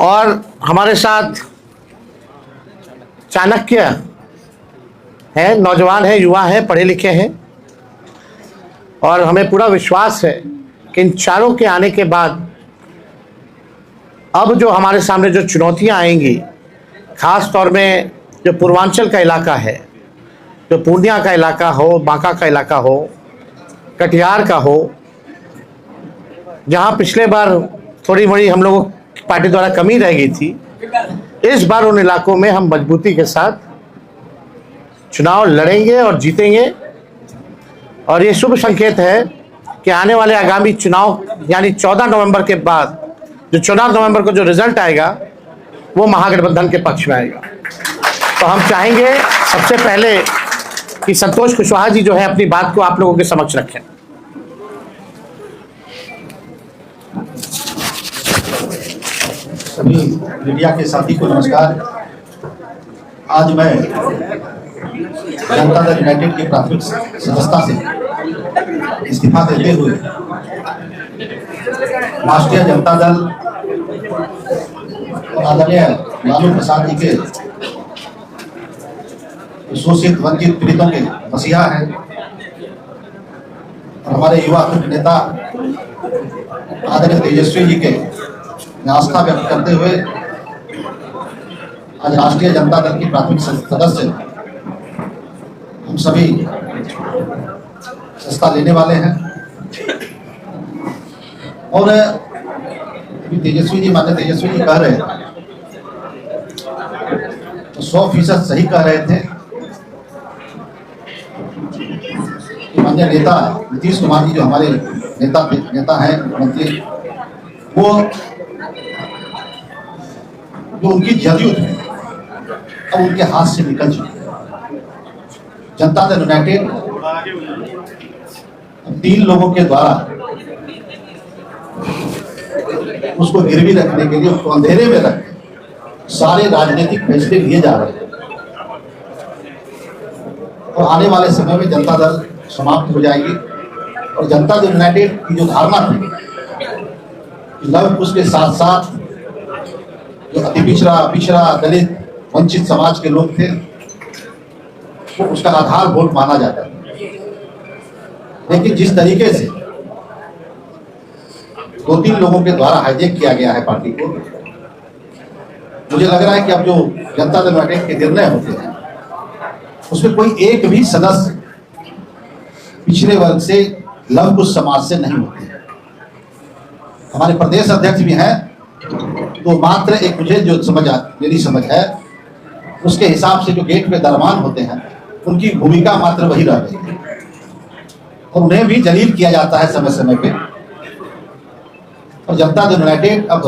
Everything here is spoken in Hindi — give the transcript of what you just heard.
और हमारे साथ चाणक्य है, नौजवान है, युवा है, पढ़े लिखे हैं और हमें पूरा विश्वास है कि इन चारों के आने के बाद अब जो हमारे सामने जो चुनौतियां आएंगी, खास तौर में जो पूर्वांचल का इलाका है, जो पूर्णिया का इलाका हो, बांका का इलाका हो, कटिहार का हो, जहां पिछले बार थोड़ी बड़ी हम लोगों की पार्टी द्वारा कमी रह गई थी, इस बार उन इलाकों में हम मजबूती के साथ चुनाव लड़ेंगे और जीतेंगे। और ये शुभ संकेत है कि आने वाले आगामी चुनाव यानी 14 नवंबर के बाद जो 14 नवंबर को जो रिजल्ट आएगा वो महागठबंधन के पक्ष में आएगा। तो हम चाहेंगे सबसे पहले कि संतोष कुशवाहा जी जो है अपनी बात को आप लोगों के समक्ष रखें। सभी मीडिया के साथी को नमस्कार। आज मैं जनता दल यूनाइटेड की प्राथमिक सदस्यता से इस्तीफा देते हुए राष्ट्रीय जनता दल और आदरणीय लालू प्रसाद जी के शोषित वंचित पीड़ितों के मसीहा हैं और हमारे युवा नेता आदरणीय तेजस्वी जी के आस्था व्यक्त करते हुए आज राष्ट्रीय जनता दल की प्राथमिक सदस्य हम सभी सस्ता लेने वाले हैं। और तेजस्वी जी कह रहे थे तो 100% सही कह रहे थे कि माननीय नेता नीतीश कुमार जी जो हमारे नेता हैं मंत्री, वो जो उनकी जदयू थी अब उनके हाथ से निकल चुकी है। जनता दल यूनाइटेड 3 लोगों के द्वारा उसको गिरवी रखने के लिए, उसको अंधेरे में रख सारे राजनीतिक फैसले लिए जा रहे हैं और आने वाले समय में जनता दल समाप्त हो जाएगी। और जनता दल यूनाइटेड की जो धारणा थी लव कुश के साथ साथ जो अति पिछड़ा दलित वंचित समाज के लोग थे वो उसका आधार वोट माना जाता था। लेकिन जिस तरीके से 2-3 लोगों के द्वारा हाईजैक किया गया है पार्टी को, मुझे लग रहा है कि अब जो जनता दल यूनाइटेड के निर्णय होते हैं उसमें कोई एक भी सदस्य पिछड़े वर्ग से लव कुश समाज से नहीं होते। हमारे प्रदेश अध्यक्ष भी हैं तो मात्र एक मुझे जो मेरी समझ है उसके हिसाब से जो गेट पे दरमान होते हैं उनकी भूमिका मात्र वही रह गई है और उन्हें भी जलील किया जाता है समय समय पे। और जनता दल यूनाइटेड अब